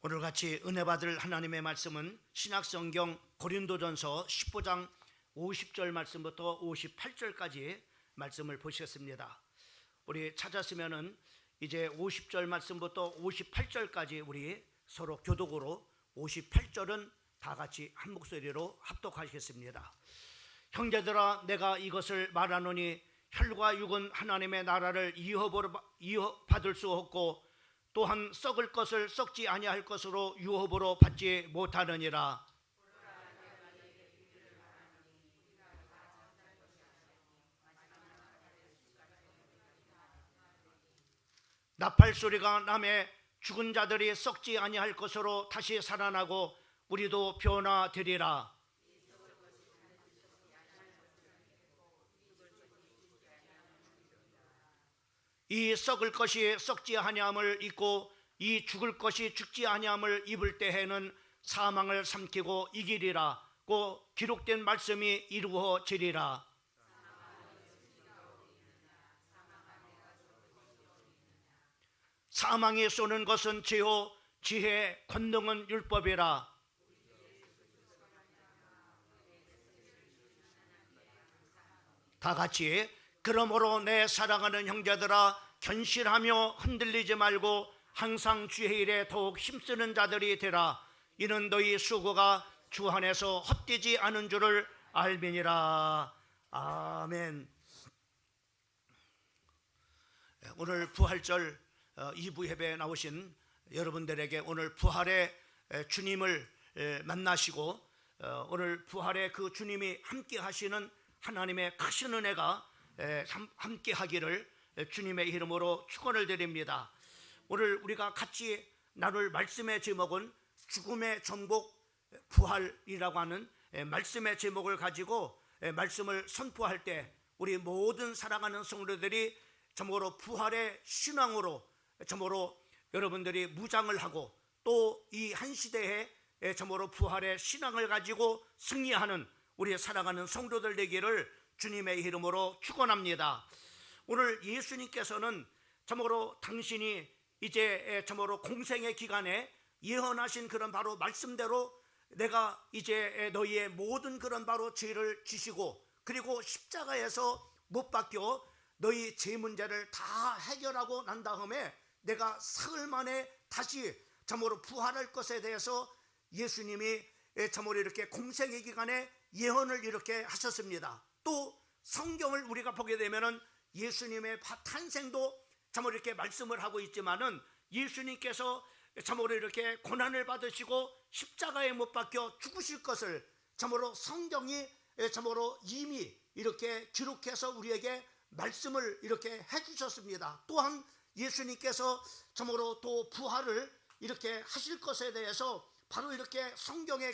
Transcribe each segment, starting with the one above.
오늘 같이 은혜 받을 하나님의 말씀은 신약성경 고린도전서 15장 50절 말씀부터 58절까지 말씀을 보시겠습니다. 우리 찾았으면은 이제 50절 말씀부터 58절까지 우리 서로 교독으로 58절은 다 같이 한 목소리로 합독하시겠습니다. 형제들아, 내가 이것을 말하노니 혈과 육은 하나님의 나라를 이어받을 수 없고 또한 썩을 것을 썩지 아니할 것으로 유업으로 받지 못하느니라. 나팔 소리가 나매 죽은 자들이 썩지 아니할 것으로 다시 살아나고 우리도 변화되리라. 이 썩을 것이 썩지 아니함을 입고 이 죽을 것이 죽지 아니함을 입을 때에는 사망을 삼키고 이기리라고 기록된 말씀이 이루어지리라. 사망이 쏘는 것은 죄요 지혜 권능은 율법이라. 다 같이 그러므로 내 사랑하는 형제들아, 견실하며 흔들리지 말고 항상 주의 일에 더욱 힘쓰는 자들이 되라. 이는 너희 수고가 주 안에서 헛되지 않은 줄을 알미니라. 아멘. 오늘 부활절 2부 예배에 나오신 여러분들에게 오늘 부활의 주님을 만나시고 오늘 부활의 그 주님이 함께 하시는 하나님의 크신 은혜가 함께 하기를 주님의 이름으로 축원을 드립니다. 오늘 우리가 같이 나눌 말씀의 제목은 죽음의 정복 부활이라고 하는 말씀의 제목을 가지고 말씀을 선포할 때 우리 모든 사랑하는 성도들이 참으로 부활의 신앙으로 참으로 여러분들이 무장을 하고 또 이 한 시대에 참으로 부활의 신앙을 가지고 승리하는 우리 사랑하는 성도들 되기를 주님의 이름으로 축원합니다. 오늘 예수님께서는 참으로 당신이 이제 참으로 공생의 기간에 예언하신 그런 바로 말씀대로 내가 이제 너희의 모든 그런 바로 죄를 지시고 그리고 십자가에서 못 박혀 너희 죄 문제를 다 해결하고 난 다음에 내가 사흘 만에 다시 참으로 부활할 것에 대해서 예수님이 참으로 이렇게 공생의 기간에 예언을 이렇게 하셨습니다. 또 성경을 우리가 보게 되면은 예수님의 탄생도 참으로 이렇게 말씀을 하고 있지만은 예수님께서 참으로 이렇게 고난을 받으시고 십자가에 못 박혀 죽으실 것을 참으로 성경이 참으로 이미 이렇게 기록해서 우리에게 말씀을 이렇게 해주셨습니다. 또한 예수님께서 참으로 또 부활을 이렇게 하실 것에 대해서 바로 이렇게 성경에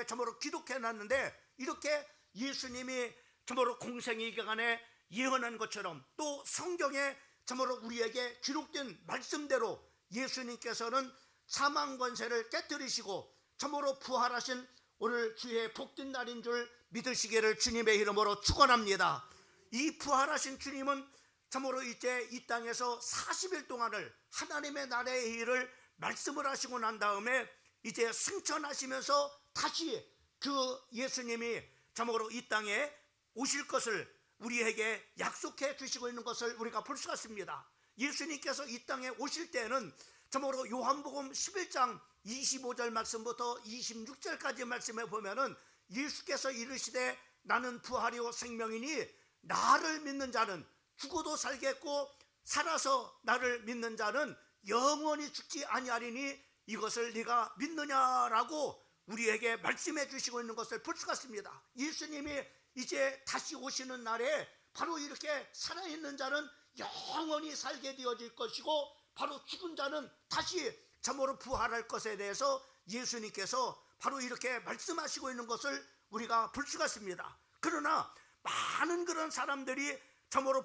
참으로 기록해놨는데 이렇게 예수님이 참으로 공생의 기간에 예언한 것처럼 또 성경에 참으로 우리에게 기록된 말씀대로 예수님께서는 사망 권세를 깨뜨리시고 참으로 부활하신 오늘 주의 복된 날인 줄 믿으시기를 주님의 이름으로 축원합니다. 이 부활하신 주님은 참으로 이제 이 땅에서 40일 동안을 하나님의 나라의 일을 말씀을 하시고 난 다음에 이제 승천하시면서 다시 그 예수님이 참으로 이 땅에 오실 것을 우리에게 약속해 주시고 있는 것을 우리가 볼 수가 있습니다. 예수님께서 이 땅에 오실 때는 참으로 요한복음 11장 25절 말씀부터 26절까지 말씀에 보면은 예수께서 이르시되 나는 부활이요 생명이니 나를 믿는 자는 죽어도 살겠고 살아서 나를 믿는 자는 영원히 죽지 아니하리니 이것을 네가 믿느냐라고 우리에게 말씀해 주시고 있는 것을 볼 수가 있습니다. 예수님이 이제 다시 오시는 날에 바로 이렇게 살아있는 자는 영원히 살게 되어질 것이고 바로 죽은 자는 다시 참으로 부활할 것에 대해서 예수님께서 바로 이렇게 말씀하시고 있는 것을 우리가 볼 수가 있습니다. 그러나 많은 그런 사람들이 참으로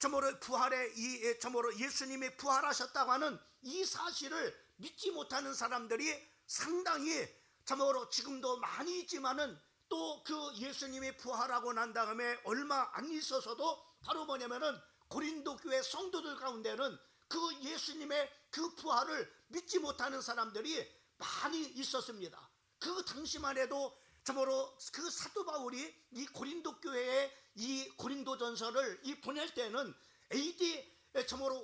참으로 예수님이 부활하셨다고 하는 이 사실을 믿지 못하는 사람들이 상당히 참으로 지금도 많이 있지만은 또 그 예수님이 부활하고 난 다음에 얼마 안 있어서도 바로 뭐냐면은 고린도 교회 성도들 가운데는 그 예수님의 그 부활을 믿지 못하는 사람들이 많이 있었습니다. 그 당시만 해도 참으로 그 사도 바울이 이 고린도 교회에 이 고린도전서를 보낼 때는 AD 참으로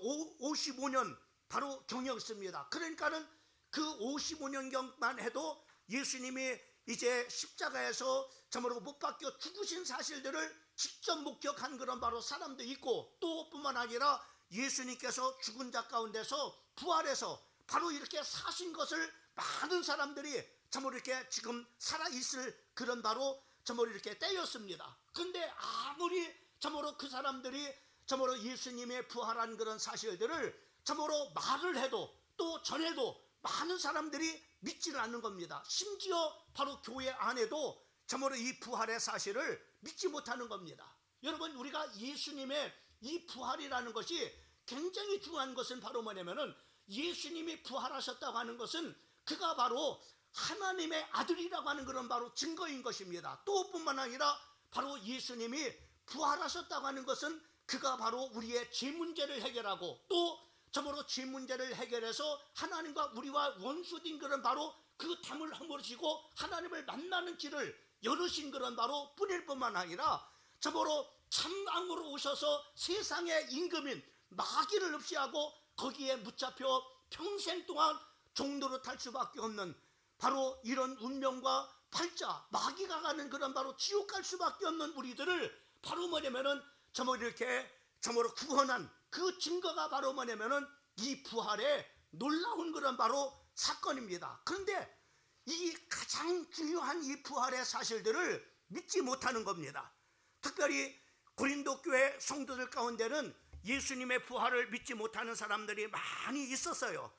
55년 바로 경이었습니다. 그러니까는 그 55년경만 해도 예수님이 이제 십자가에서 참으로 못 박혀 죽으신 사실들을 직접 목격한 그런 바로 사람도 있고, 또 뿐만 아니라 예수님께서 죽은 자 가운데서 부활해서 바로 이렇게 사신 것을 많은 사람들이 참으로 이렇게 지금 살아있을 그런 바로 참으로 이렇게 때였습니다. 근데 아무리 참으로 그 사람들이 참으로 예수님의 부활한 그런 사실들을 참으로 말을 해도 또 전해도 많은 사람들이 믿지를 않는 겁니다. 심지어 바로 교회 안에도 참으로 이 부활의 사실을 믿지 못하는 겁니다. 여러분, 우리가 예수님의 이 부활이라는 것이 굉장히 중요한 것은 바로 뭐냐면은, 예수님이 부활하셨다고 하는 것은 그가 바로 하나님의 아들이라고 하는 그런 바로 증거인 것입니다. 또 뿐만 아니라 바로 예수님이 부활하셨다고 하는 것은 그가 바로 우리의 죄 문제를 해결하고, 또 참으로 죄 문제를 해결해서 하나님과 우리와 원수된 그런 바로 그 담을 허물으시고 하나님을 만나는 길을 열으신 그런 바로 뿐일 뿐만 아니라, 참으로 참왕으로 오셔서 세상의 임금인 마귀를 없이하고 거기에 붙잡혀 평생 동안 종노릇할 수밖에 없는 바로 이런 운명과 팔자, 마귀가 가는 그런 바로 지옥 갈 수밖에 없는 우리들을 바로 뭐냐면은 참으로 이렇게 참으로 구원한 그 증거가 바로 뭐냐면은 이 부활의 놀라운 그런 바로 사건입니다. 그런데 이 가장 중요한 이 부활의 사실들을 믿지 못하는 겁니다. 특별히 고린도 교회 성도들 가운데는 예수님의 부활을 믿지 못하는 사람들이 많이 있었어요.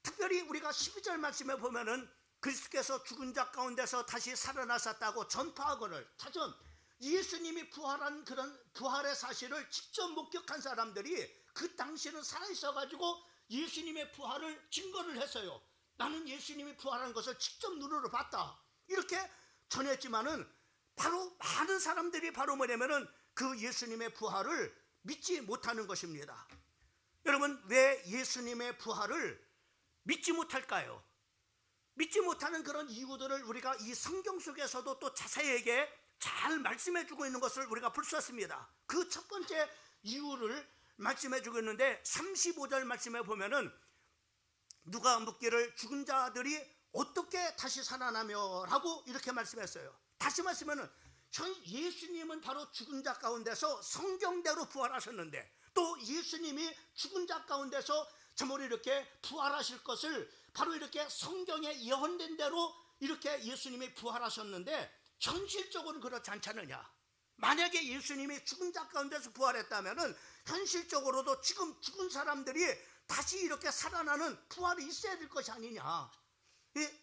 특별히 우리가 12절 말씀에 보면은 그리스도께서 죽은 자 가운데서 다시 살아나셨다고 전파하거늘, 다전 예수님이 부활한 그런 부활의 사실을 직접 목격한 사람들이 그 당시에는 살아있어 가지고 예수님의 부활을 증거를 했어요. 나는 예수님이 부활한 것을 직접 눈으로 봤다, 이렇게 전했지만은 바로 많은 사람들이 바로 뭐냐면은 그 예수님의 부활을 믿지 못하는 것입니다. 여러분, 왜 예수님의 부활을 믿지 못할까요? 믿지 못하는 그런 이유들을 우리가 이 성경 속에서도 또 자세하게 잘 말씀해 주고 있는 것을 우리가 볼 수 있습니다. 그 첫 번째 이유를 말씀해 주고 있는데, 35절 말씀에 보면은 누가 묻기를 죽은 자들이 어떻게 다시 살아나며 라고 이렇게 말씀했어요. 다시 말씀하면 예수님은 바로 죽은 자 가운데서 성경대로 부활하셨는데, 또 예수님이 죽은 자 가운데서 참으로 이렇게 부활하실 것을 바로 이렇게 성경에 예언된 대로 이렇게 예수님이 부활하셨는데, 현실적으로는 그렇지 않잖느냐. 만약에 예수님이 죽은 자 가운데서 부활했다면은 현실적으로도 지금 죽은 사람들이 다시 이렇게 살아나는 부활이 있어야 될 것이 아니냐.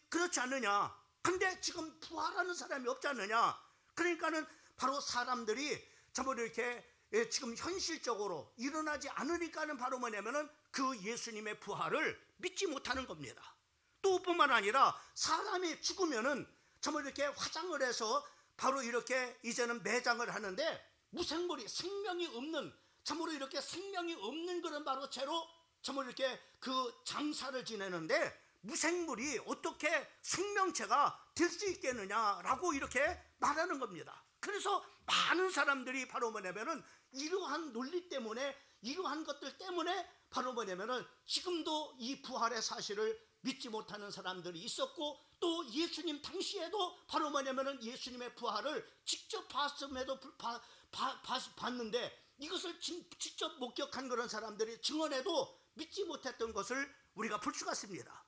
그렇지 않느냐. 근데 지금 부활하는 사람이 없지 않느냐. 그러니까는 바로 사람들이 참으로 이렇게 지금 현실적으로 일어나지 않으니까는 바로 뭐냐면은 그 예수님의 부활을 믿지 못하는 겁니다. 또 뿐만 아니라 사람이 죽으면은 참으로 이렇게 화장을 해서 바로 이렇게 이제는 매장을 하는데, 무생물이 생명이 없는, 참으로 이렇게 생명이 없는 그런 바로 채로 참으로 이렇게 그 장사를 지내는데, 무생물이 어떻게 생명체가 될 수 있겠느냐라고 이렇게 말하는 겁니다. 그래서 많은 사람들이 바로 뭐냐면은 이러한 논리 때문에, 이러한 것들 때문에 바로 뭐냐면은 지금도 이 부활의 사실을 믿지 못하는 사람들이 있었고, 또 예수님 당시에도 바로 뭐냐면은 예수님의 부활을 직접 봤음에도 봤는데, 이것을 직접 목격한 그런 사람들이 증언해도 믿지 못했던 것을 우리가 볼 수가 있습니다.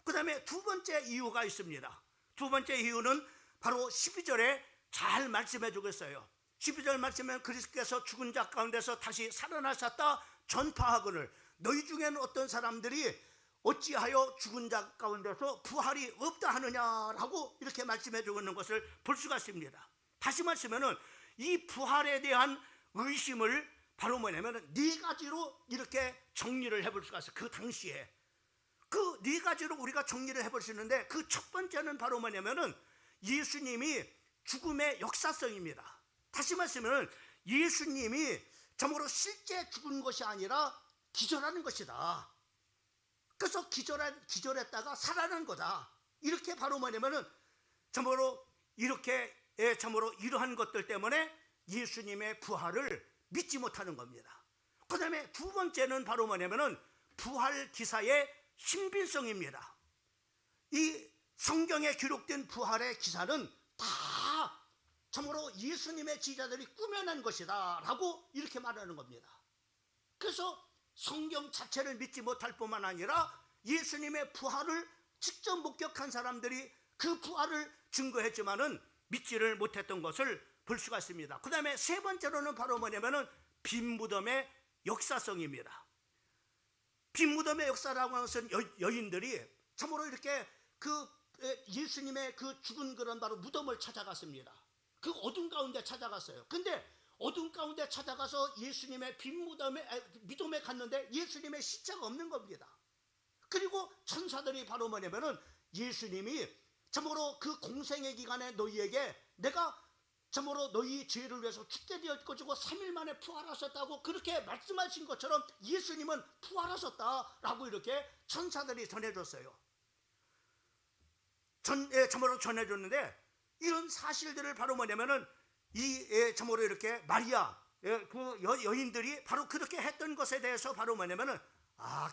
그 다음에 두 번째 이유가 있습니다. 두 번째 이유는 바로 12절에 잘 말씀해 주고 있어요. 12절 말씀에 그리스도께서 죽은 자 가운데서 다시 살아나셨다 전파하거늘, 너희 중에는 어떤 사람들이 어찌하여 죽은 자 가운데서 부활이 없다 하느냐라고 이렇게 말씀해 주고 있는 것을 볼 수가 있습니다. 다시 말씀하면 이 부활에 대한 의심을 바로 뭐냐면 네 가지로 이렇게 정리를 해볼 수가 있어요. 그 당시에 그 네 가지로 우리가 정리를 해볼 수 있는데, 그 첫 번째는 바로 뭐냐면은 예수님이 죽음의 역사성입니다. 다시 말씀하면 예수님이 정말로 실제 죽은 것이 아니라 기절하는 것이다. 그래서 기절했다가 살아난 거다. 이렇게 바로 뭐냐면은 참으로 이렇게 참으로 이러한 것들 때문에 예수님의 부활을 믿지 못하는 겁니다. 그 다음에 두 번째는 바로 뭐냐면은 부활 기사의 신빙성입니다. 이 성경에 기록된 부활의 기사는 다 참으로 예수님의 지자들이 꾸며낸 것이다 라고 이렇게 말하는 겁니다. 그래서 성경 자체를 믿지 못할 뿐만 아니라 예수님의 부활을 직접 목격한 사람들이 그 부활을 증거했지만은 믿지를 못했던 것을 볼 수가 있습니다. 그 다음에 세 번째로는 바로 뭐냐면은 빈 무덤의 역사성입니다. 빈 무덤의 역사라고 하는 것은 여인들이 참으로 이렇게 그 예수님의 그 죽은 그런 바로 무덤을 찾아갔습니다. 그 어둠 가운데 찾아갔어요. 근데 어둠 가운데 찾아가서 예수님의 빈 무덤에 갔는데 예수님의 시체가 없는 겁니다. 그리고 천사들이 바로 뭐냐면은 예수님이 참으로 그 공생의 기간에 너희에게 내가 참으로 너희 죄를 위해서 죽게 되었고 3일 만에 부활하셨다고 그렇게 말씀하신 것처럼 예수님은 부활하셨다라고 이렇게 천사들이 전해줬어요. 참으로 전해줬는데 이런 사실들을 바로 뭐냐면은 참으로 이렇게 마리아 그 여인들이 바로 그렇게 했던 것에 대해서 바로 뭐냐면은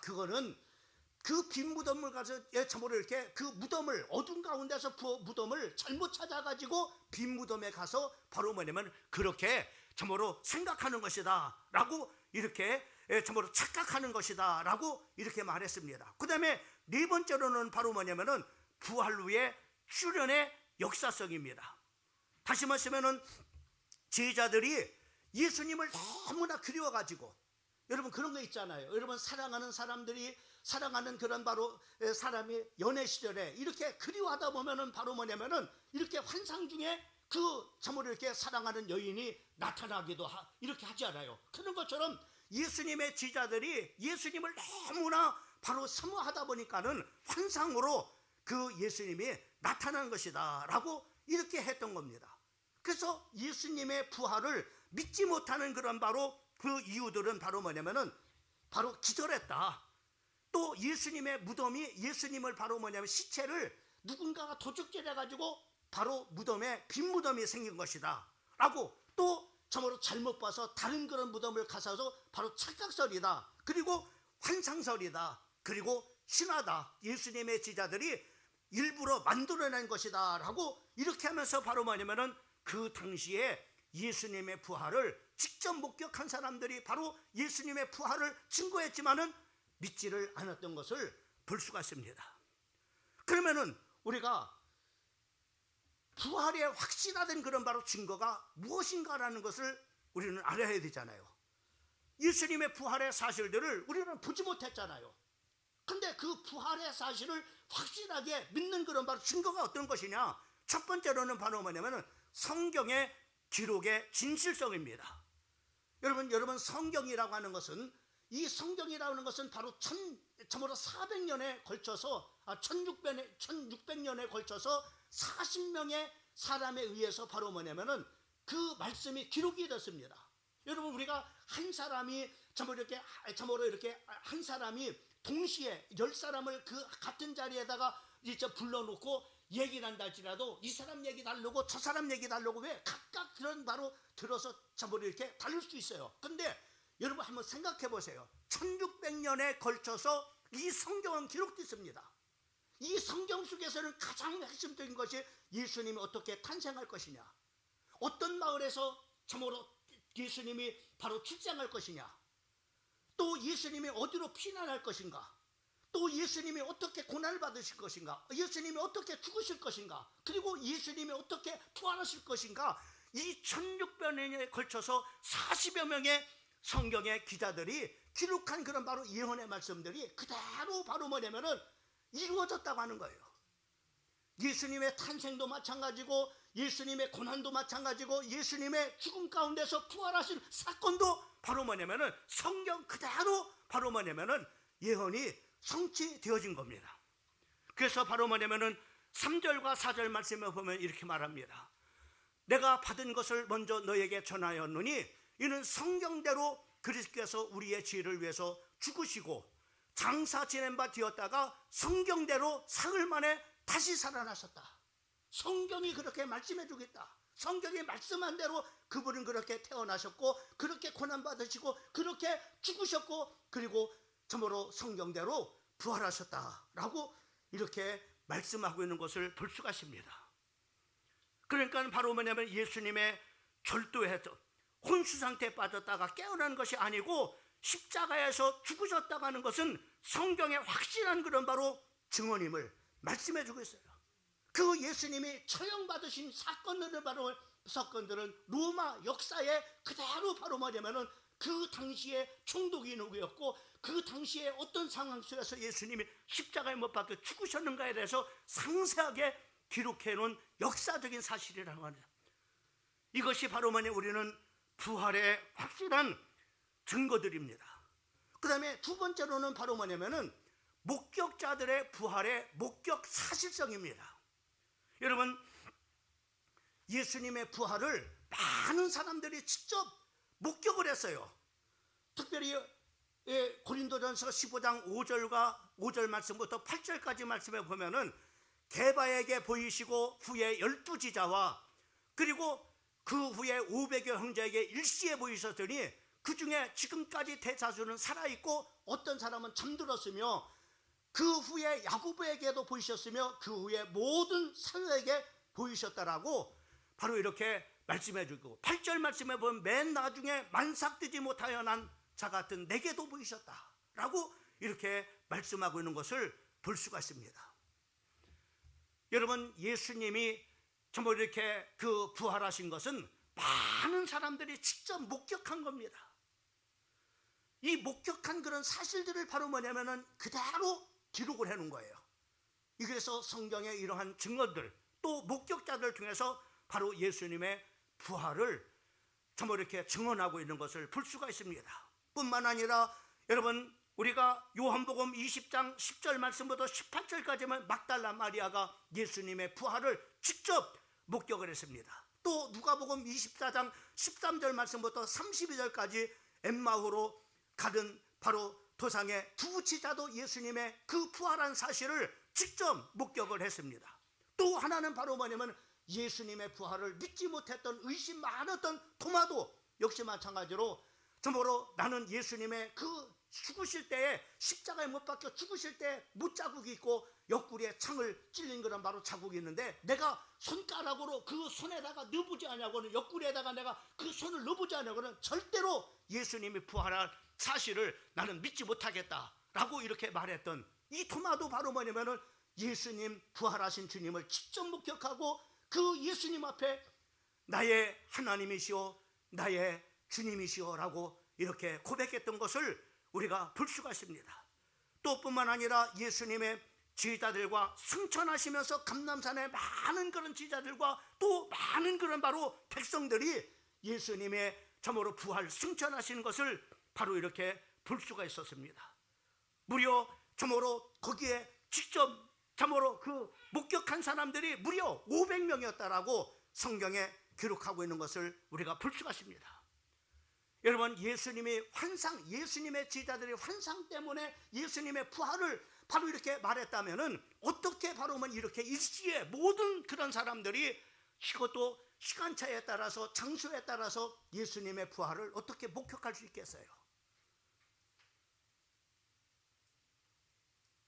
그거는 그 빈 무덤을 가서 참으로 이렇게 그 무덤을 어둠 가운데서 무덤을 잘못 찾아가지고 빈 무덤에 가서 바로 뭐냐면 그렇게 참으로 생각하는 것이다 라고 이렇게 참으로 착각하는 것이다 라고 이렇게 말했습니다. 그 다음에 네 번째로는 바로 뭐냐면은 부활 후의 출현의 역사성입니다. 다시 말하면은 제자들이 예수님을 너무나 그리워가지고 여러분 그런 거 있잖아요. 여러분 사랑하는 그런 바로 사람이 연애 시절에 이렇게 그리워하다 보면은 바로 뭐냐면은 이렇게 환상 중에 그 참으로 이렇게 사랑하는 여인이 나타나기도 이렇게 하지 않아요. 그런 것처럼 예수님의 제자들이 예수님을 너무나 바로 사모하다 보니까는 환상으로 그 예수님이 나타난 것이다 라고 이렇게 했던 겁니다. 그래서 예수님의 부활을 믿지 못하는 그런 바로 그 이유들은 바로 뭐냐면은 바로 기절했다. 또 예수님의 무덤이 예수님을 바로 뭐냐면 시체를 누군가가 도둑질해 가지고 바로 무덤에 빈 무덤이 생긴 것이다 라고 또 참으로 잘못 봐서 다른 그런 무덤을 가서서 바로 착각설이다. 그리고 환상설이다. 그리고 신화다. 예수님의 제자들이 일부러 만들어낸 것이다 라고 이렇게 하면서 바로 뭐냐면은 그 당시에 예수님의 부활을 직접 목격한 사람들이 바로 예수님의 부활을 증거했지만은 믿지를 않았던 것을 볼 수가 있습니다. 그러면은 우리가 부활의 확실화된 그런 바로 증거가 무엇인가라는 것을 우리는 알아야 되잖아요. 예수님의 부활의 사실들을 우리는 보지 못했잖아요. 근데 그 부활의 사실을 확실하게 믿는 그런 바로 증거가 어떤 것이냐? 첫 번째로는 바로 뭐냐면은 성경의 기록의 진실성입니다. 여러분 성경이라고 하는 것은 이 성경이라는 것은 바로 참으로 400년에 걸쳐서 1600년에 걸쳐서 40명의 사람에 의해서 바로 뭐냐면은 그 말씀이 기록이 됐습니다. 여러분 우리가 한 사람이 참으로 이렇게 한 사람이 동시에 10사람을 그 같은 자리에다가 이제 불러놓고 얘기를 한다 할지라도 이 사람 얘기 다르고 저 사람 얘기 다르고 왜 각각 그런 바로 들어서 참으로 이렇게 다를 수 있어요. 근데 여러분 한번 생각해 보세요. 1600년에 걸쳐서 이 성경은 기록됐습니다. 이 성경 속에서는 가장 핵심적인 것이 예수님이 어떻게 탄생할 것이냐, 어떤 마을에서 참으로 예수님이 바로 출생할 것이냐, 또 예수님이 어디로 피난할 것인가, 또 예수님이 어떻게 고난을 받으실 것인가, 예수님이 어떻게 죽으실 것인가, 그리고 예수님이 어떻게 부활하실 것인가, 이 1600년에 걸쳐서 40여 명의 성경의 기자들이 기록한 그런 바로 예언의 말씀들이 그대로 바로 뭐냐면은 이루어졌다고 하는 거예요. 예수님의 탄생도 마찬가지고 예수님의 고난도 마찬가지고 예수님의 죽음 가운데서 부활하신 사건도 바로 뭐냐면은 성경 그대로 바로 뭐냐면은 예언이 성취되어진 겁니다. 그래서 바로 뭐냐면은 3절과 4절 말씀에 보면 이렇게 말합니다. 내가 받은 것을 먼저 너에게 전하였노니 이는 성경대로 그리스도께서 우리의 죄를 위해서 죽으시고 장사 지낸 바 되었다가 성경대로 사흘 만에 다시 살아나셨다. 성경이 그렇게 말씀해 주겠다. 성경이 말씀한 대로 그분은 그렇게 태어나셨고 그렇게 고난받으시고 그렇게 죽으셨고 그리고 참으로 성경대로 부활하셨다라고 이렇게 말씀하고 있는 것을 볼 수가 있습니다. 그러니까 바로 뭐냐면 예수님의 절도해서 혼수 상태에 빠졌다가 깨어난 것이 아니고 십자가에서 죽으셨다고 하는 것은 성경의 확실한 그런 바로 증언임을 말씀해 주고 있어요. 그 예수님이 처형받으신 사건들은 로마 역사에 그대로 바로 뭐냐면은 그 당시에 총독이 누구였고 그 당시에 어떤 상황 속에서 예수님이 십자가에 못 박혀 죽으셨는가에 대해서 상세하게 기록해 놓은 역사적인 사실이라고 하는, 이것이 바로 뭐냐, 우리는 부활의 확실한 증거들입니다. 그 다음에 두 번째로는 바로 뭐냐면은 목격자들의 부활의 목격 사실성입니다. 여러분, 예수님의 부활을 많은 사람들이 직접 목격을 했어요. 특별히 고린도전서 15장 5절 말씀부터 8절까지 말씀에 보면은 게바에게 보이시고 후에 12지자와 그리고 그 후에 500여 형제에게 일시에 보이셨더니 그 중에 지금까지 대다수는 살아있고 어떤 사람은 잠들었으며 그 후에 야고보에게도 보이셨으며 그 후에 모든 사도에게 보이셨다라고 바로 이렇게 말씀해 주고, 8절 말씀에 보면 맨 나중에 만삭되지 못하여 난 자 같은 내게도 보이셨다라고 이렇게 말씀하고 있는 것을 볼 수가 있습니다. 여러분, 예수님이 정말 이렇게 그 부활하신 것은 많은 사람들이 직접 목격한 겁니다. 이 목격한 그런 사실들을 바로 뭐냐면은 그대로 기록을 해놓은 거예요. 그래서 성경의 이러한 증언들 또 목격자들을 통해서 바로 예수님의 부활을 정말 이렇게 증언하고 있는 것을 볼 수가 있습니다. 뿐만 아니라 여러분, 우리가 요한복음 20장 10절 말씀부터 18절까지만 막달라 마리아가 예수님의 부활을 직접 목격을 했습니다. 또 누가복음 24장 13절 말씀부터 32절까지 엠마오로 가던 바로 도상의 두 지자도 예수님의 그 부활한 사실을 직접 목격을 했습니다. 또 하나는 바로 뭐냐면 예수님의 부활을 믿지 못했던 의심 많았던 토마도 역시 마찬가지로 정말로 나는 예수님의 그 죽으실 때에 십자가에 못 박혀 죽으실 때 못자국이 있고 옆구리에 창을 찔린 그런 바로 자국이 있는데 내가 손가락으로 그 손에다가 넣어보지 않냐고는, 옆구리에다가 내가 그 손을 넣어보지 않냐고는 절대로 예수님이 부활한 사실을 나는 믿지 못하겠다라고 이렇게 말했던 이 토마도 바로 뭐냐면은 예수님 부활하신 주님을 직접 목격하고 그 예수님 앞에 나의 하나님이시오 나의 주님이시오 라고 이렇게 고백했던 것을 우리가 볼 수가 있습니다. 또 뿐만 아니라 예수님의 제자들과 승천하시면서 감람산에 많은 그런 제자들과 또 많은 그런 바로 백성들이 예수님의 참으로 부활 승천하시는 것을 바로 이렇게 볼 수가 있었습니다. 무려 참으로 거기에 직접 참으로 그 목격한 사람들이 무려 500명이었다라고 성경에 기록하고 있는 것을 우리가 볼 수가 있습니다. 여러분, 예수님의 제자들의 환상 때문에 예수님의 부활을 바로 이렇게 말했다면은 어떻게 바로 이렇게 일시에 모든 그런 사람들이 이것도 시간차에 따라서 장소에 따라서 예수님의 부활을 어떻게 목격할 수 있겠어요?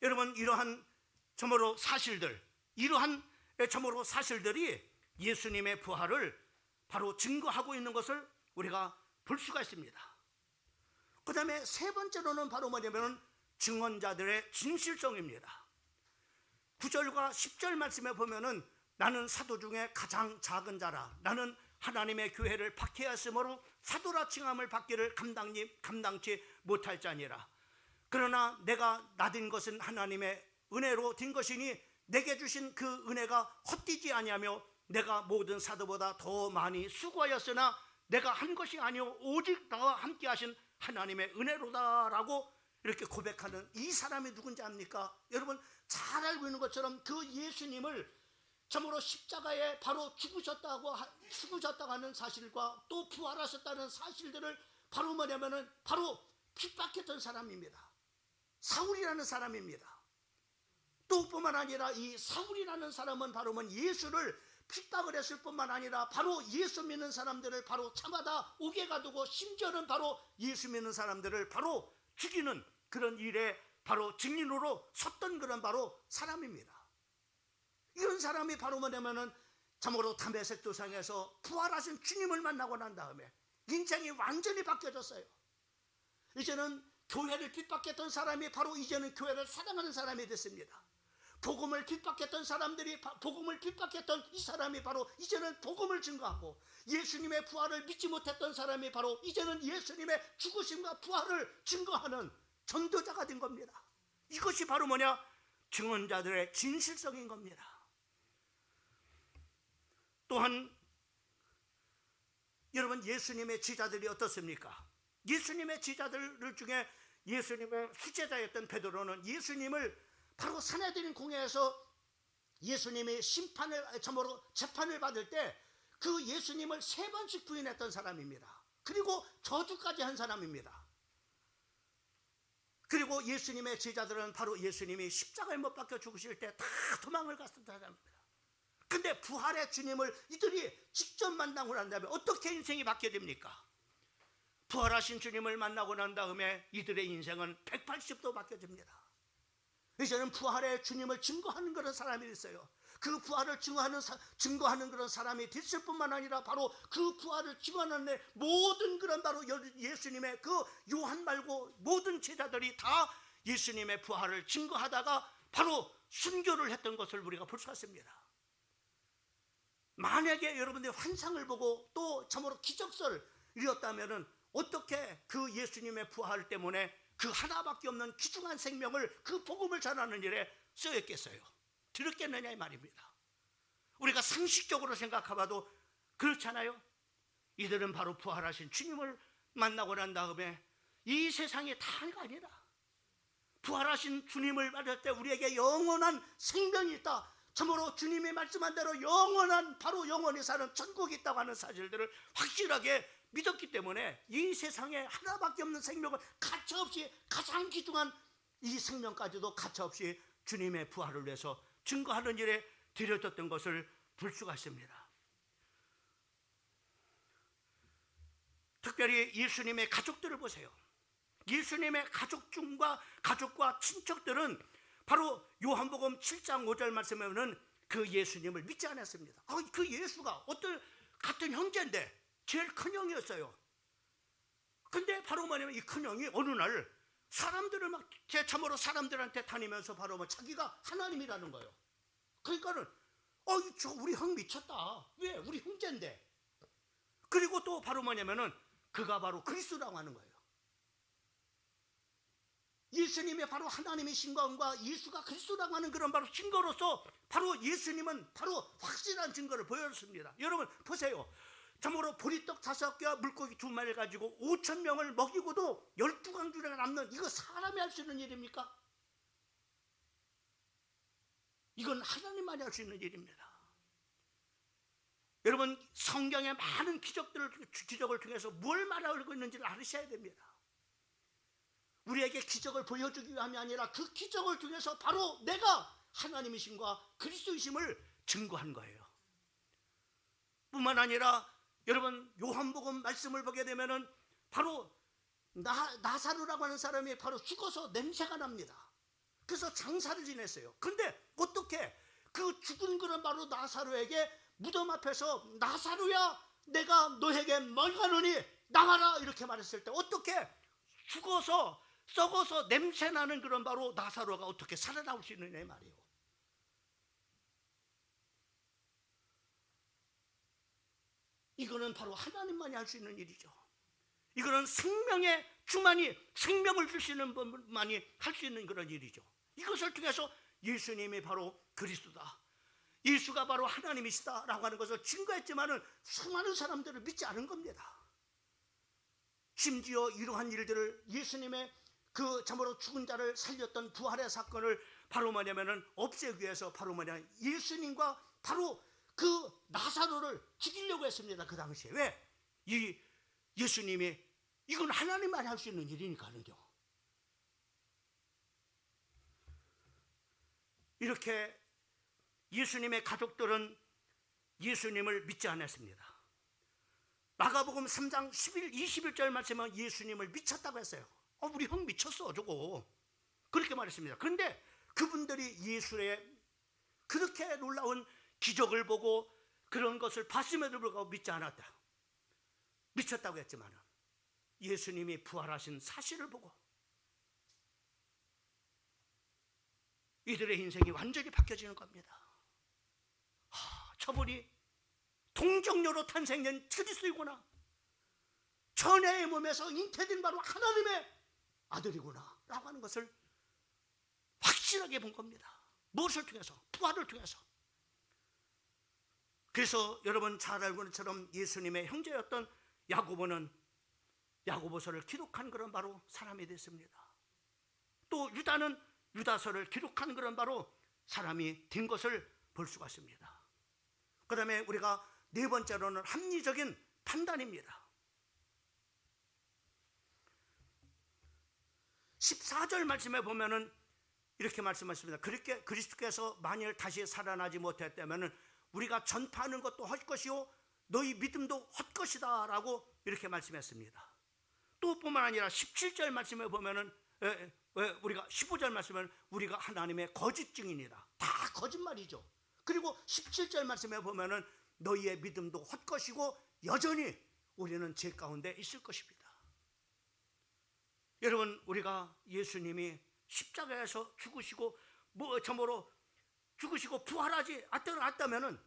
여러분, 이러한 참으로 사실들이 예수님의 부활을 바로 증거하고 있는 것을 우리가 볼 수가 있습니다. 그 다음에 세 번째로는 바로 뭐냐면 증언자들의 진실성입니다. 9절과 10절 말씀에 보면은 나는 사도 중에 가장 작은 자라 나는 하나님의 교회를 박해하였으므로 사도라 칭함을 받기를 감당치 못할 자니라. 그러나 내가 나된 것은 하나님의 은혜로 된 것이니 내게 주신 그 은혜가 헛되지 아니하며 내가 모든 사도보다 더 많이 수고하였으나 내가 한 것이 아니오 오직 나와 함께 하신 하나님의 은혜로다라고 이렇게 고백하는 이 사람이 누군지 압니까? 여러분, 잘 알고 있는 것처럼 그 예수님을 참으로 십자가에 바로 죽으셨다고 하는 사실과 또 부활하셨다는 사실들을 바로 뭐냐면은 바로 핍박했던 사람입니다. 사울이라는 사람입니다. 또 뿐만 아니라 이 사울이라는 사람은 바로 예수를 핍박을 했을 뿐만 아니라 바로 예수 믿는 사람들을 바로 차마다 옥에 가두고 심지어는 바로 예수 믿는 사람들을 바로 죽이는 그런 일에 바로 증인으로 섰던 그런 바로 사람입니다. 이런 사람이 바로 뭐냐면은 참으로 다메섹 도상에서 부활하신 주님을 만나고 난 다음에 인생이 완전히 바뀌어졌어요. 이제는 교회를 핍박했던 사람이 바로 이제는 교회를 사랑하는 사람이 됐습니다. 복음을 핍박했던 사람들이 복음을 핍박했던 이 사람이 바로 이제는 복음을 증거하고, 예수님의 부활을 믿지 못했던 사람이 바로 이제는 예수님의 죽으심과 부활을 증거하는 전도자가 된 겁니다. 이것이 바로 뭐냐? 증언자들의 진실성인 겁니다. 또한 여러분, 예수님의 제자들이 어떻습니까? 예수님의 제자들 중에 예수님의 수제자였던 베드로는 예수님을 바로 산헤드린 공회에서 예수님이 참으로 재판을 받을 때 그 예수님을 3번씩 부인했던 사람입니다. 그리고 저주까지 한 사람입니다. 그리고 예수님의 제자들은 바로 예수님이 십자가에 못 박혀 죽으실 때 다 도망을 갔던 사람입니다. 근데 부활의 주님을 이들이 직접 만나고 난 다음에 어떻게 인생이 바뀌어집니까? 부활하신 주님을 만나고 난 다음에 이들의 인생은 180도 바뀌어집니다. 이제는 부활의 주님을 증거하는 그런 사람이 있어요. 그 부활을 증거하는 그런 사람이 됐을 뿐만 아니라 바로 그 부활을 증거하는 모든 그런 바로 예수님의 그 요한 말고 모든 제자들이 다 예수님의 부활을 증거하다가 바로 순교를 했던 것을 우리가 볼 수 있습니다. 만약에 여러분들이 환상을 보고 또 참으로 기적설을 이뤘다면은 어떻게 그 예수님의 부활 때문에 그 하나밖에 없는 귀중한 생명을 그 복음을 전하는 일에 쓰였겠어요? 들었겠느냐 이 말입니다. 우리가 상식적으로 생각해봐도 그렇잖아요. 이들은 바로 부활하신 주님을 만나고 난 다음에 이 세상에 다가 아니라 부활하신 주님을 맞을 때 우리에게 영원한 생명이 있다, 참으로 주님이 말씀한 대로 영원한 바로 영원히 사는 천국이 있다고 하는 사실들을 확실하게 믿었기 때문에 이 세상에 하나밖에 없는 생명을 가차없이 가장 귀중한 이 생명까지도 가차없이 주님의 부활을 위해서 증거하는 일에 들여졌던 것을 볼 수가 있습니다. 특별히 예수님의 가족들을 보세요. 예수님의 가족과 친척들은 바로 요한복음 7장 5절 말씀에 보면 그 예수님을 믿지 않았습니다. 그 예수가 어떤 같은 형제인데 제일 큰 형이었어요. 근데 바로 뭐냐면 이 큰 형이 어느 날 사람들을 막 참으로 사람들한테 다니면서 바로 자기가 하나님이라는 거예요. 그러니까는 저 우리 형 미쳤다. 왜? 우리 형제인데. 그리고 또 바로 뭐냐면은 그가 바로 그리스도라고 하는 거예요. 예수님의 바로 하나님이신 것과 예수가 그리스도라고 하는 그런 바로 증거로서 바로 예수님은 바로 확실한 증거를 보여줬습니다. 여러분 보세요. 참으로 보리떡 5개와 물고기 2마리를 가지고 5,000명을 먹이고도 12강주가 남는, 이거 사람이 할 수 있는 일입니까? 이건 하나님만이 할 수 있는 일입니다. 여러분 성경의 많은 기적을 통해서 뭘 말하고 있는지를 알으셔야 됩니다. 우리에게 기적을 보여주기 위함이 아니라 그 기적을 통해서 바로 내가 하나님이심과 그리스도이심을 증거한 거예요. 뿐만 아니라 여러분 요한복음 말씀을 보게 되면은 바로 나사로라고 하는 사람이 바로 죽어서 냄새가 납니다. 그래서 장사를 지냈어요. 근데 어떻게 그 죽은 그런 바로 나사로에게 무덤 앞에서 나사로야 내가 너에게 멀가노니 나가라 이렇게 말했을 때 어떻게 죽어서 썩어서 냄새나는 그런 바로 나사로가 어떻게 살아나올 수 있느냐 말이에요. 이거는 바로 하나님만이 할 수 있는 일이죠. 이거는 생명의 주만이, 생명을 주시는 분만이 할 수 있는 그런 일이죠. 이것을 통해서 예수님이 바로 그리스도다, 예수가 바로 하나님이시다라고 하는 것을 증거했지만은 수많은 사람들을 믿지 않은 겁니다. 심지어 이러한 일들을 예수님의 그 참으로 죽은 자를 살렸던 부활의 사건을 바로 뭐냐면은 없애기 위해서 바로 뭐냐 예수님과 바로 그 나사로를 죽이려고 했습니다. 그 당시에. 왜? 이 예수님이 이건 하나님만 할 수 있는 일이니까요. 이렇게 예수님의 가족들은 예수님을 믿지 않았습니다. 마가복음 3장 21절 말씀은 예수님을 미쳤다고 했어요. 우리 형 미쳤어 저거, 그렇게 말했습니다. 그런데 그분들이 예수의 그렇게 놀라운 기적을 보고 그런 것을 봤음에도 불구하고 믿지 않았다. 미쳤다고 했지만 예수님이 부활하신 사실을 보고 이들의 인생이 완전히 바뀌어지는 겁니다. 저분이 동정녀로 탄생된 그리스도이구나, 천혜의 몸에서 잉태된 바로 하나님의 아들이구나 라고 하는 것을 확실하게 본 겁니다. 무엇을 통해서? 부활을 통해서. 그래서 여러분 잘 알고 있는 것처럼 예수님의 형제였던 야고보는 야고보서를 기록한 그런 바로 사람이 됐습니다. 또 유다는 유다서를 기록한 그런 바로 사람이 된 것을 볼 수가 있습니다. 그 다음에 우리가 네 번째로는 합리적인 판단입니다. 14절 말씀에 보면은 이렇게 말씀하십니다. 그렇게 그리스도께서 만일 다시 살아나지 못했다면 우리가 전파하는 것도 헛것이요 너희 믿음도 헛것이다 라고 이렇게 말씀했습니다. 또 뿐만 아니라 17절 말씀에 보면은 우리가 15절 말씀은 우리가 하나님의 거짓 증인이다. 다 거짓말이죠. 그리고 17절 말씀에 보면은 너희의 믿음도 헛것이고 여전히 우리는 죄 가운데 있을 것입니다. 여러분, 우리가 예수님이 십자가에서 죽으시고 저모로 죽으시고 부활하지 않았다면은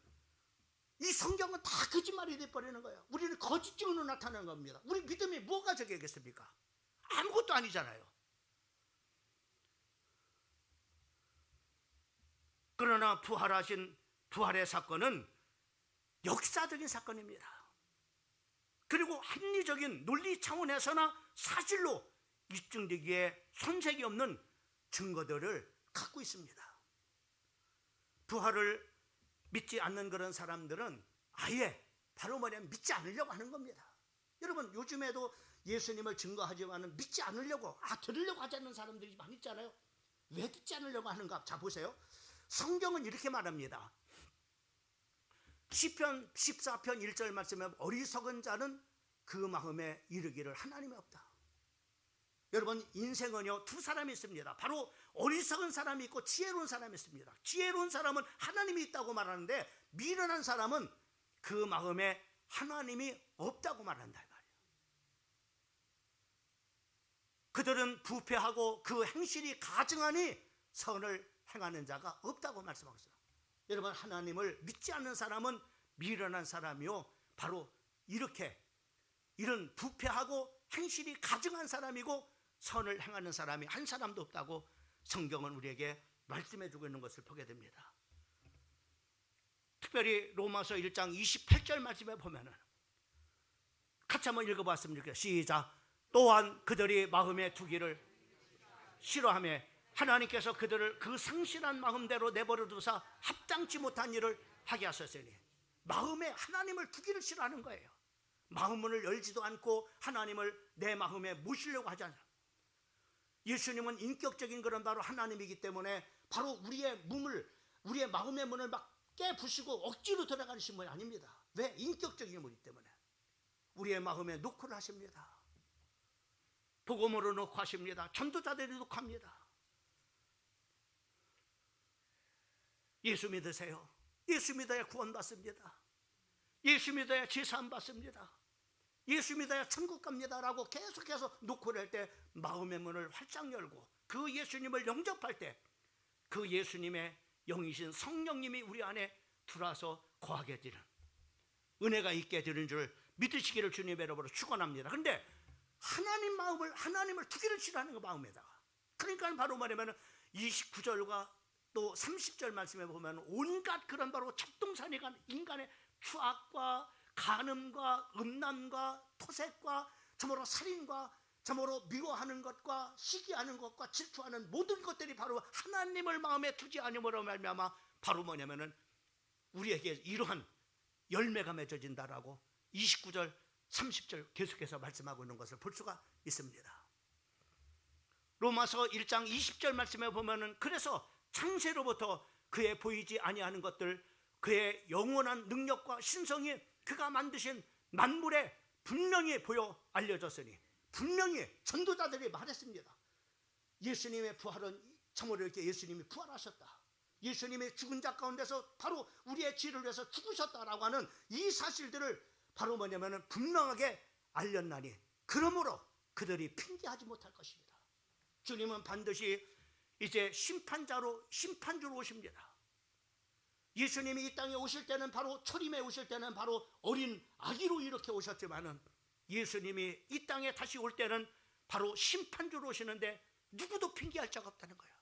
이 성경은 다 거짓말이 돼버리는 거예요. 우리는 거짓 증언으로 나타나는 겁니다. 우리 믿음이 뭐가 적용겠습니까? 아무것도 아니잖아요. 그러나 부활하신 부활의 사건은 역사적인 사건입니다. 그리고 합리적인 논리 차원에서나 사실로 입증되기에 손색이 없는 증거들을 갖고 있습니다. 부활을 믿지 않는 그런 사람들은 아예 바로 뭐냐면 믿지 않으려고 하는 겁니다. 여러분, 요즘에도 예수님을 증거하지만 믿지 않으려고 들으려고 하지 않는 사람들이 많이 있잖아요. 왜 듣지 않으려고 하는가? 자, 보세요. 성경은 이렇게 말합니다. 시편 14편 1절 말씀에 어리석은 자는 그 마음에 이르기를 하나님이 없다. 여러분, 인생은요 두 사람이 있습니다. 바로 어리석은 사람이 있고 지혜로운 사람이 있습니다. 지혜로운 사람은 하나님이 있다고 말하는데 미련한 사람은 그 마음에 하나님이 없다고 말한다 이 말이에요. 그들은 부패하고 그 행실이 가증하니 선을 행하는 자가 없다고 말씀하고 있어요. 여러분, 하나님을 믿지 않는 사람은 미련한 사람이요 바로 이런 부패하고 행실이 가증한 사람이고 선을 행하는 사람이 한 사람도 없다고 성경은 우리에게 말씀해 주고 있는 것을 보게 됩니다. 특별히 로마서 1장 28절 말씀에 보면은 같이 한번 읽어봤으면 좋겠어요. 시작. 또한 그들이 마음에 두기를 싫어하며 하나님께서 그들을 그 성실한 마음대로 내버려 두사 합당치 못한 일을 하게 하셨으니, 마음에 하나님을 두기를 싫어하는 거예요. 마음문을 열지도 않고 하나님을 내 마음에 모시려고 하지 않아요. 예수님은 인격적인 그런 바로 하나님이기 때문에 바로 우리의 마음의 문을 막 깨부시고 억지로 들어가는 분이 아닙니다. 왜? 인격적인 분이기 때문에 우리의 마음에 노크를 하십니다. 복음으로 놓고 하십니다. 전도자들이 놓고 합니다. 예수 믿으세요. 예수 믿어야 구원받습니다. 예수 믿어야 제사함 받습니다. 예수 믿어야 천국 갑니다 라고 계속해서 노크를 할 때 마음의 문을 활짝 열고 그 예수님을 영접할 때 그 예수님의 영이신 성령님이 우리 안에 들어와서 거하게 되는 은혜가 있게 되는 줄 믿으시기를 주님의 이름으로 축원합니다. 그런데 하나님을 두기를 싫어하는 그 마음에다가, 그러니까 바로 말하면 29절과 또 30절 말씀에 보면 온갖 그런 바로 첩동산이가 인간의 추악과 간음과 음란과 토색과 저모로 살인과 저모로 미워하는 것과 시기하는 것과 질투하는 모든 것들이 바로 하나님을 마음에 두지 않음으로 말미암아 바로 뭐냐면은 우리에게 이러한 열매가 맺어진다라고 29절 30절 계속해서 말씀하고 있는 것을 볼 수가 있습니다. 로마서 1장 20절 말씀에 보면은 그래서 창세로부터 그의 보이지 아니하는 것들, 그의 영원한 능력과 신성이 그가 만드신 만물에 분명히 보여 알려졌으니, 분명히 전도자들이 말했습니다. 예수님의 부활은 참으로 이렇게 예수님이 부활하셨다, 예수님의 죽은 자 가운데서 바로 우리의 죄를 위해서 죽으셨다라고 하는 이 사실들을 바로 뭐냐면 분명하게 알렸나니 그러므로 그들이 핑계하지 못할 것입니다. 주님은 반드시 이제 심판주로 오십니다. 예수님이 이 땅에 오실 때는 바로 초림에 오실 때는 바로 어린 아기로 이렇게 오셨지만은 예수님이 이 땅에 다시 올 때는 바로 심판주로 오시는데 누구도 핑계할 자가 없다는 거예요.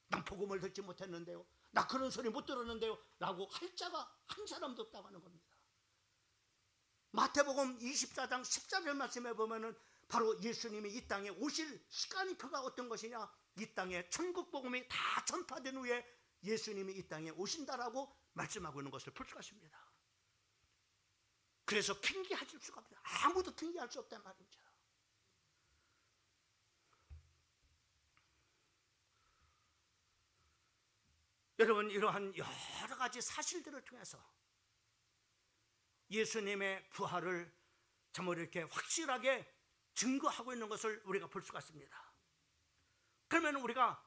난 복음을 듣지 못했는데요, 나 그런 소리 못 들었는데요 라고 할 자가 한 사람도 없다고 하는 겁니다. 마태복음 24장 14절 말씀에 보면은 바로 예수님이 이 땅에 오실 시간표가 어떤 것이냐, 이 땅에 천국 복음이 다 전파된 후에 예수님이 이 땅에 오신다라고 말씀하고 있는 것을 볼 수가 있습니다. 그래서 핑계하실 수가 없다, 아무도 핑계할 수 없단 말입니다. 여러분, 이러한 여러 가지 사실들을 통해서 예수님의 부활을 참으로 이렇게 확실하게 증거하고 있는 것을 우리가 볼 수가 있습니다. 그러면 우리가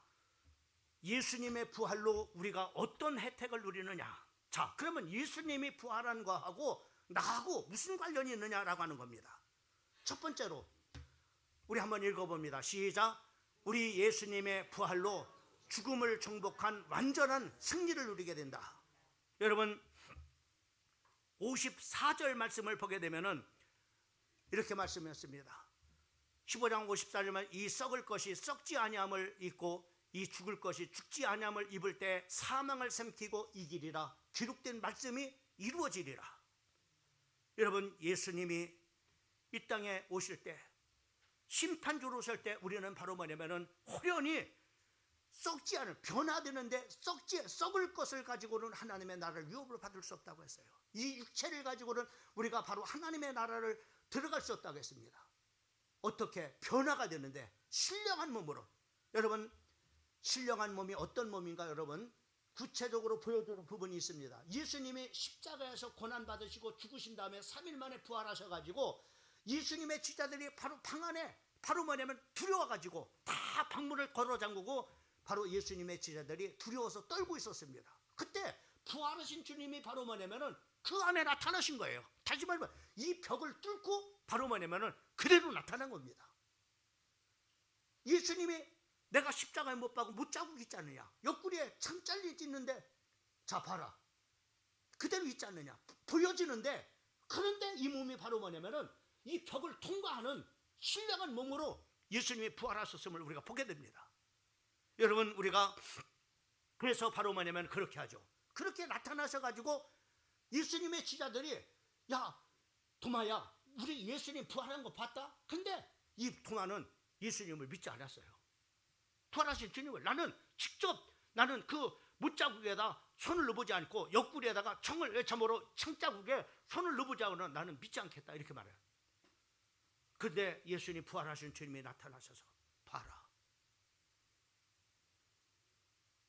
예수님의 부활로 우리가 어떤 혜택을 누리느냐? 자, 그러면 예수님이 부활한 거하고 나하고 무슨 관련이 있느냐라고 하는 겁니다. 첫 번째로 우리 한번 읽어봅니다. 시작. 우리 예수님의 부활로 죽음을 정복한 완전한 승리를 누리게 된다. 여러분, 54절 말씀을 보게 되면은 이렇게 말씀했습니다. 15장 54절만 이 썩을 것이 썩지 아니함을 입고 이 죽을 것이 죽지 아니함을 입을 때 사망을 삼키고 이기리라. 기록된 말씀이 이루어지리라. 여러분, 예수님이 이 땅에 오실 때, 심판주로 오실 때 우리는 바로 뭐냐면은 호련히 썩지 않을, 변화되는데 썩을 것을 가지고는 하나님의 나라를 유업으로 받을 수 없다고 했어요. 이 육체를 가지고는 우리가 바로 하나님의 나라를 들어갈 수 없다고 했습니다. 어떻게? 변화가 되는데 신령한 몸으로. 여러분, 신령한 몸이 어떤 몸인가? 여러분, 구체적으로 보여주는 부분이 있습니다. 예수님이 십자가에서 고난받으시고 죽으신 다음에 3일 만에 부활하셔가지고 예수님의 제자들이 바로 방 안에 바로 뭐냐면 두려워가지고 다 방문을 걸어 잠그고 바로 예수님의 제자들이 두려워서 떨고 있었습니다. 그때 부활하신 주님이 바로 뭐냐면은 그 안에 나타나신 거예요. 다시 말하면 이 벽을 뚫고 바로 뭐냐면은 그대로 나타난 겁니다. 예수님이 내가 십자가에 못 박고 못자국 있지 않느냐, 옆구리에 참 잘리지 있는데 자 봐라, 그대로 있지 않느냐 보여지는데, 그런데 이 몸이 바로 뭐냐면은 이 벽을 통과하는 신령한 몸으로 예수님이 부활하셨음을 우리가 보게 됩니다. 여러분, 우리가 그래서 바로 뭐냐면 그렇게 하죠. 그렇게 나타나셔가지고 예수님의 제자들이 야 도마야, 우리 예수님 부활한 거 봤다? 근데 이 도마는 예수님을 믿지 않았어요. 부활하신 주님을 나는 그 못자국에다 손을 넣어보지 않고 옆구리에다가 참으로 창자국에 손을 넣어보지 않고는 나는 믿지 않겠다, 이렇게 말해요. 그런데 예수님 부활하신 주님이 나타나셔서 봐라,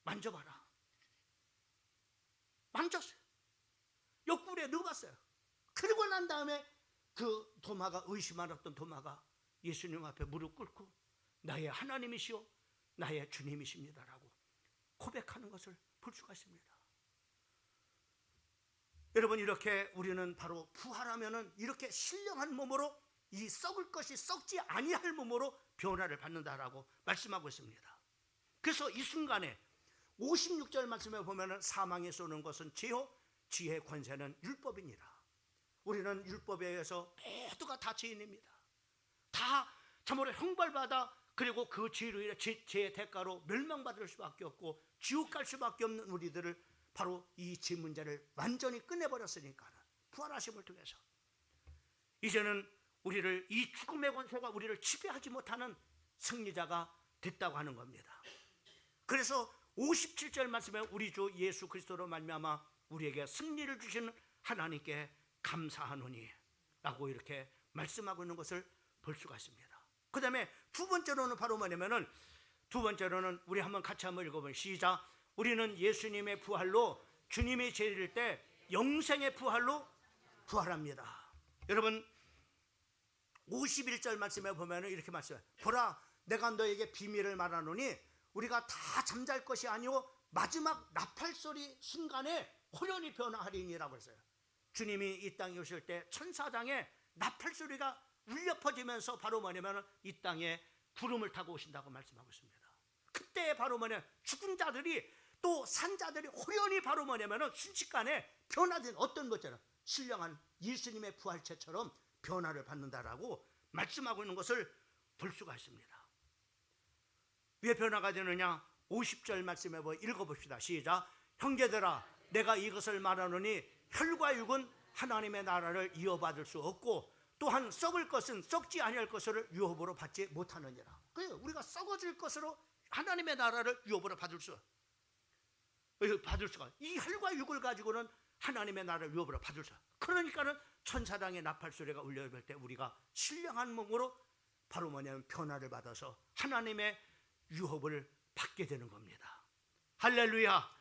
만져봐라. 만졌어요. 옆구리에 넣어봤어요. 그러고 난 다음에 그 도마가, 의심 많았던 도마가 예수님 앞에 무릎 꿇고 나의 하나님이시오 나의 주님이십니다라고 고백하는 것을 볼 수가 있습니다. 여러분, 이렇게 우리는 바로 부활하면은 이렇게 신령한 몸으로 이 썩을 것이 썩지 아니할 몸으로 변화를 받는다라고 말씀하고 있습니다. 그래서 이 순간에 56절 말씀에 보면은 사망에 쏘는 것은 죄요 지혜 권세는 율법이니라. 우리는 율법에 의해서 모두가 다 죄인입니다. 다 참으로 형벌받아, 그리고 그 죄로 인해 죄의 대가로 멸망받을 수밖에 없고 지옥 갈 수밖에 없는 우리들을 바로 이 죄 문제를 완전히 끝내버렸으니까 부활하심을 통해서 이제는 우리를, 이 죽음의 권세가 우리를 지배하지 못하는 승리자가 됐다고 하는 겁니다. 그래서 57절 말씀에 우리 주 예수 그리스도로 말미암아 우리에게 승리를 주시는 하나님께 감사하노니 라고 이렇게 말씀하고 있는 것을 볼 수가 있습니다. 그 다음에 두 번째로는 바로 뭐냐면은, 두 번째로는 우리 한번 같이 한번 읽어보면 시작. 우리는 예수님의 부활로 주님이 재릴 때 영생의 부활로 부활합니다. 여러분 51절 말씀에 보면 이렇게 말씀해요. 보라, 내가 너에게 비밀을 말하노니 우리가 다 잠잘 것이 아니오 마지막 나팔소리 순간에 호련히 변화하리니라고 했어요. 주님이 이 땅에 오실 때 천사장에 나팔소리가 울려 퍼지면서 바로 뭐냐면 이 땅에 구름을 타고 오신다고 말씀하고 있습니다. 그때 바로 뭐냐, 죽은 자들이 또 산자들이 호련히 바로 뭐냐면 순식간에 변화된 어떤 것처럼 신령한 예수님의 부활체처럼 변화를 받는다라고 말씀하고 있는 것을 볼 수가 있습니다. 왜 변화가 되느냐? 50절 말씀에 읽어봅시다. 시작. 형제들아, 내가 이것을 말하노니 혈과 육은 하나님의 나라를 이어받을 수 없고 또한 썩을 것은 썩지 아니할 것을 유업으로 받지 못하느니라. 그래요. 우리가 썩어질 것으로 하나님의 나라를 유업으로 받을 수가, 이 혈과 육을 가지고는 하나님의 나라를 유업으로 받을 수가. 그러니까는 천사장의 나팔소리가 울려올 때 우리가 신령한 몸으로 바로 뭐냐면 변화를 받아서 하나님의 유업을 받게 되는 겁니다. 할렐루야.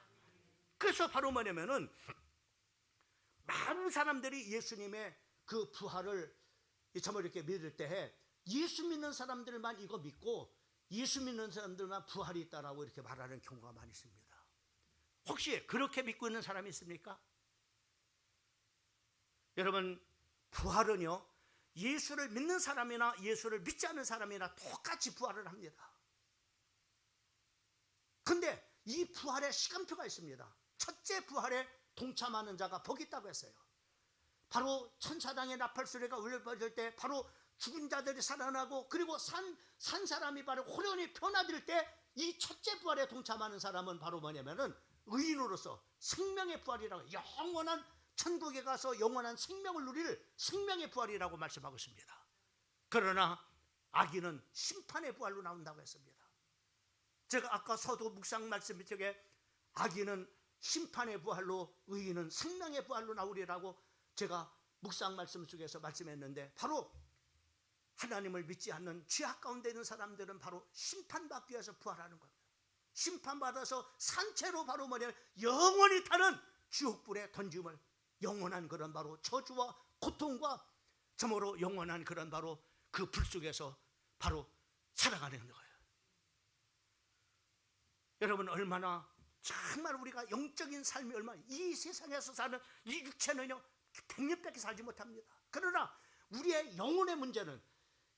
그래서 바로 뭐냐면은 많은 사람들이 예수님의 그 부활을 정말 이렇게 믿을 때 예수 믿는 사람들만 이거 믿고 예수 믿는 사람들만 부활이 있다라고 이렇게 말하는 경우가 많이 있습니다. 혹시 그렇게 믿고 있는 사람이 있습니까? 여러분, 부활은요, 예수를 믿는 사람이나 예수를 믿지 않는 사람이나 똑같이 부활을 합니다. 근데 이 부활의 시간표가 있습니다. 첫째 부활에 동참하는 자가 복이 있다고 했어요. 바로 천사장의 나팔소리가 울려 퍼질 때 바로 죽은 자들이 살아나고 그리고 산 사람이 바로 호련히 변화될 때 이 첫째 부활에 동참하는 사람은 바로 뭐냐면은 의인으로서 생명의 부활이라고, 영원한 천국에 가서 영원한 생명을 누릴 생명의 부활이라고 말씀하고 있습니다. 그러나 악인은 심판의 부활로 나온다고 했습니다. 제가 아까 서도 묵상 말씀 쪽에 악인은 심판의 부활로 의인은 생명의 부활로 나오리라고 제가 묵상 말씀 속에서 말씀했는데, 바로 하나님을 믿지 않는 죄악 가운데 있는 사람들은 바로 심판받기 위해서 부활하는 겁니다. 심판받아서 산채로 바로 뭐냐, 영원히 타는 지옥불에 던짐을, 영원한 그런 바로 저주와 고통과 참으로 영원한 그런 바로 그 불 속에서 바로 살아가는 거예요. 여러분, 얼마나 정말 우리가 영적인 삶이 얼마나, 이 세상에서 사는 이 육체는요 100년밖에 살지 못합니다. 그러나 우리의 영혼의 문제는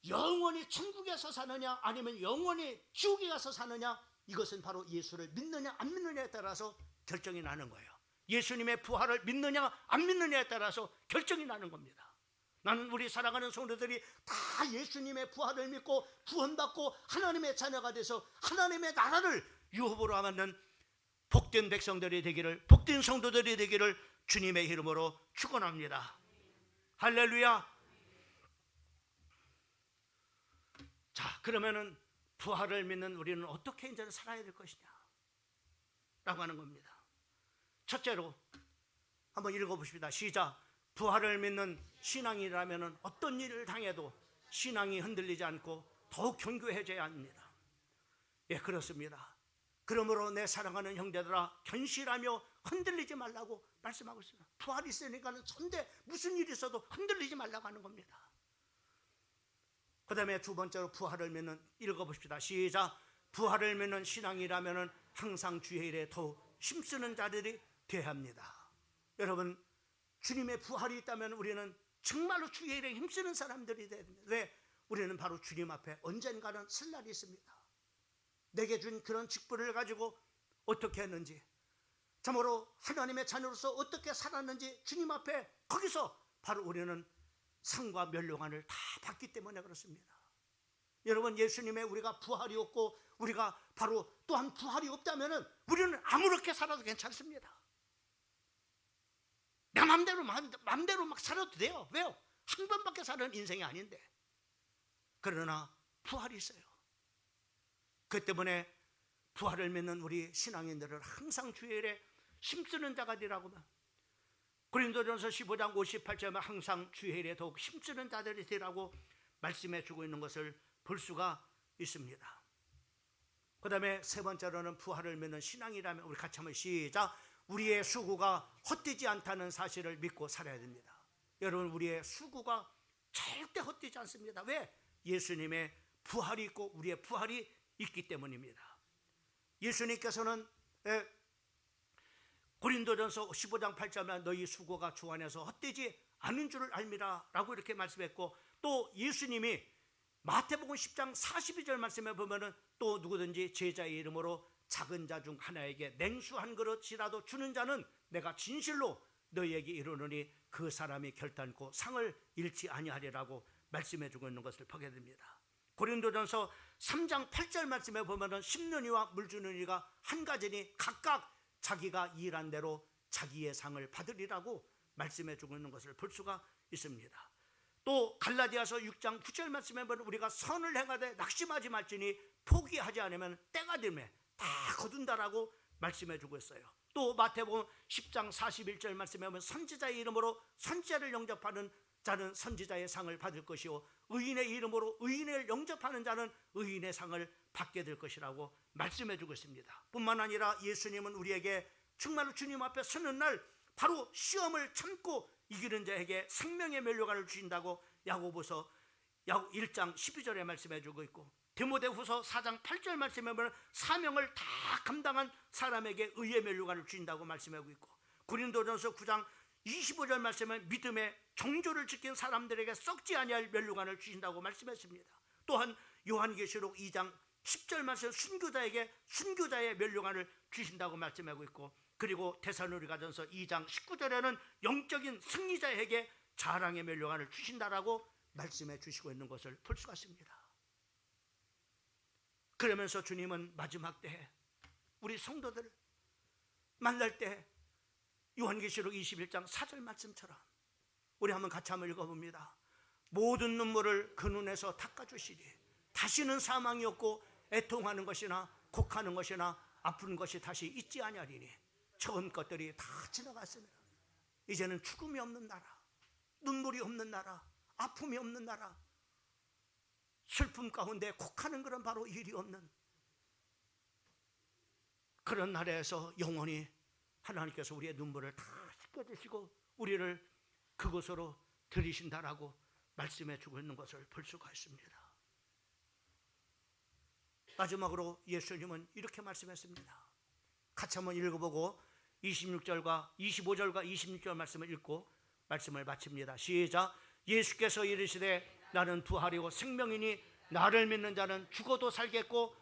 영원히 천국에서 사느냐 아니면 영원히 지옥에 가서 사느냐, 이것은 바로 예수를 믿느냐 안 믿느냐에 따라서 결정이 나는 거예요. 예수님의 부활을 믿느냐 안 믿느냐에 따라서 결정이 나는 겁니다. 나는 우리 사랑하는 성도들이 다 예수님의 부활을 믿고 구원받고 하나님의 자녀가 돼서 하나님의 나라를 유업으로 하는 복된 백성들이 되기를, 복된 성도들이 되기를 주님의 이름으로 축원합니다. 할렐루야. 자, 그러면은 부활을 믿는 우리는 어떻게 이제는 살아야 될 것이냐 라고 하는 겁니다. 첫째로 한번 읽어보십시다. 시작. 부활을 믿는 신앙이라면 어떤 일을 당해도 신앙이 흔들리지 않고 더욱 견고해져야 합니다. 예, 그렇습니다. 그러므로 내 사랑하는 형제들아, 견실하며 흔들리지 말라고 말씀하고 있습니다. 부활이 있으니까는 선대 무슨 일이 있어도 흔들리지 말라고 하는 겁니다. 그 다음에 두 번째로 부활을 믿는, 읽어봅시다. 시작. 부활을 믿는 신앙이라면 항상 주의 일에 더욱 힘쓰는 자들이 되어야 합니다. 여러분, 주님의 부활이 있다면 우리는 정말로 주의 일에 힘쓰는 사람들이 돼야 됩니다. 왜? 우리는 바로 주님 앞에 언젠가는 설 날이 있습니다. 내게 준 그런 직분을 가지고 어떻게 했는지, 참으로 하나님의 자녀로서 어떻게 살았는지 주님 앞에, 거기서 바로 우리는 상과 멸류관을 다 받기 때문에 그렇습니다. 여러분, 예수님의 우리가 부활이 없고 우리가 바로 또한 부활이 없다면 우리는 아무렇게 살아도 괜찮습니다. 내 맘대로 막 살아도 돼요. 왜요? 한 번밖에 사는 인생이 아닌데. 그러나 부활이 있어요. 그 때문에 부활을 믿는 우리 신앙인들은 항상 주의 일에 힘쓰는 자가 되라고만. 고린도전서 15장 58절에 항상 주의 일에 더욱 힘쓰는 자들이 되라고 말씀해 주고 있는 것을 볼 수가 있습니다. 그 다음에 세 번째로는 부활을 믿는 신앙이라면 우리 같이 한번 시작. 우리의 수고가 헛되지 않다는 사실을 믿고 살아야 됩니다. 여러분, 우리의 수고가 절대 헛되지 않습니다. 왜? 예수님의 부활이 있고 우리의 부활이 있기 때문입니다. 예수님께서는 고린도전서 15장 8절에 너희 수고가 주 안에서 헛되지 않은 줄을 알미라 라고 이렇게 말씀했고, 또 예수님이 마태복음 10장 42절 말씀에 보면은 또 누구든지 제자의 이름으로 작은 자 중 하나에게 냉수 한 그릇이라도 주는 자는 내가 진실로 너희에게 이르노니 그 사람이 결단코 상을 잃지 아니하리라고 말씀해 주고 있는 것을 보게 됩니다. 고린도전서 3장 8절 말씀에 보면은 심는 이와 물 주는 이가 한 가지니 각각 자기가 일한 대로 자기의 상을 받으리라고 말씀해 주고 있는 것을 볼 수가 있습니다. 또 갈라디아서 6장 9절 말씀에 보면 우리가 선을 행하되 낙심하지 말지니 포기하지 않으면 때가 되면 다 거둔다라고 말씀해 주고 있어요. 또 마태복음 10장 41절 말씀에 보면 선지자의 이름으로 선지자를 영접하는 자는 선지자의 상을 받을 것이요 의인의 이름으로 의인을 영접하는 자는 의인의 상을 받게 될 것이라고 말씀해 주고 있습니다. 뿐만 아니라 예수님은 우리에게 정말로 주님 앞에 서는 날 바로 시험을 참고 이기는 자에게 생명의 면류관을 주신다고 야고보서 1장 12절에 말씀해 주고 있고, 디모데후서 4장 8절 말씀에 보면 사명을 다 감당한 사람에게 의의 면류관을 주신다고 말씀하고 있고, 고린도전서 9장 25절 말씀에 믿음의 정조를 지킨 사람들에게 썩지 아니할 면류관을 주신다고 말씀했습니다. 또한 요한계시록 2장 10절 말씀 순교자에게 순교자의 면류관을 주신다고 말씀하고 있고, 그리고 데살로니가전서 2장 19절에는 영적인 승리자에게 자랑의 면류관을 주신다라고 말씀해 주시고 있는 것을 볼 수가 있습니다. 그러면서 주님은 마지막 때에 우리 성도들을 만날 때 요한계시록 21장 4절 말씀처럼 우리 한번 같이 한번 읽어봅니다. 모든 눈물을 그 눈에서 닦아주시리. 다시는 사망이 없고 애통하는 것이나 곡하는 것이나 아픈 것이 다시 있지 아니하리니 처음 것들이 다 지나갔습니다. 이제는 죽음이 없는 나라, 눈물이 없는 나라, 아픔이 없는 나라, 슬픔 가운데 곡하는 그런 바로 일이 없는 그런 나라에서 영원히 하나님께서 우리의 눈물을 다 씻겨주시고 우리를 그곳으로 들이신다라고 말씀해 주고 있는 것을 볼 수가 있습니다. 마지막으로 예수님은 이렇게 말씀했습니다. 같이 한번 읽어보고 26절과 25절과 26절 말씀을 읽고 말씀을 마칩니다. 시작. 예수께서 이르시되 나는 부활이고 생명이니 나를 믿는 자는 죽어도 살겠고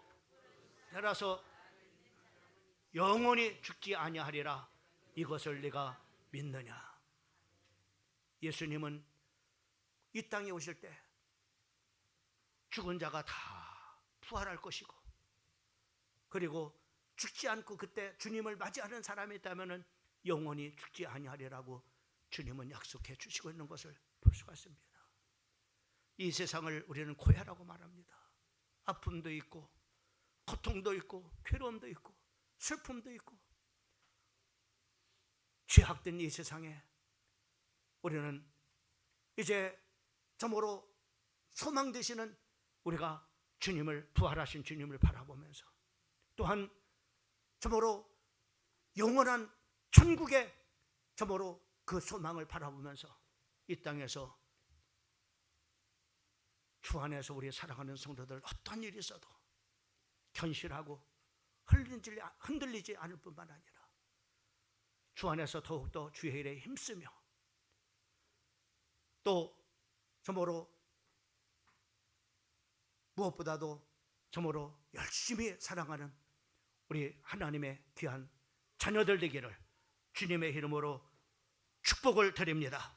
살아서 영원히 죽지 아니하리라. 이것을 네가 믿느냐? 예수님은 이 땅에 오실 때 죽은 자가 다 부활할 것이고, 그리고 죽지 않고 그때 주님을 맞이하는 사람이 있다면 영원히 죽지 아니하리라고 주님은 약속해 주시고 있는 것을 볼 수가 있습니다. 이 세상을 우리는 고해라고 말합니다. 아픔도 있고 고통도 있고 괴로움도 있고 슬픔도 있고 죄악된 이 세상에 우리는 이제 저모로 소망 되시는 우리가 주님을, 부활하신 주님을 바라보면서 또한 저모로 영원한 천국의 저모로 그 소망을 바라보면서 이 땅에서 주 안에서 우리 사랑하는 성도들 어떤 일이 있어도 견실하고 흔들리지 않을 뿐만 아니라 주 안에서 더욱더 주의 일에 힘쓰며 또 저모로 무엇보다도 저모로 열심히 사랑하는 우리 하나님의 귀한 자녀들 되기를 주님의 이름으로 축복을 드립니다.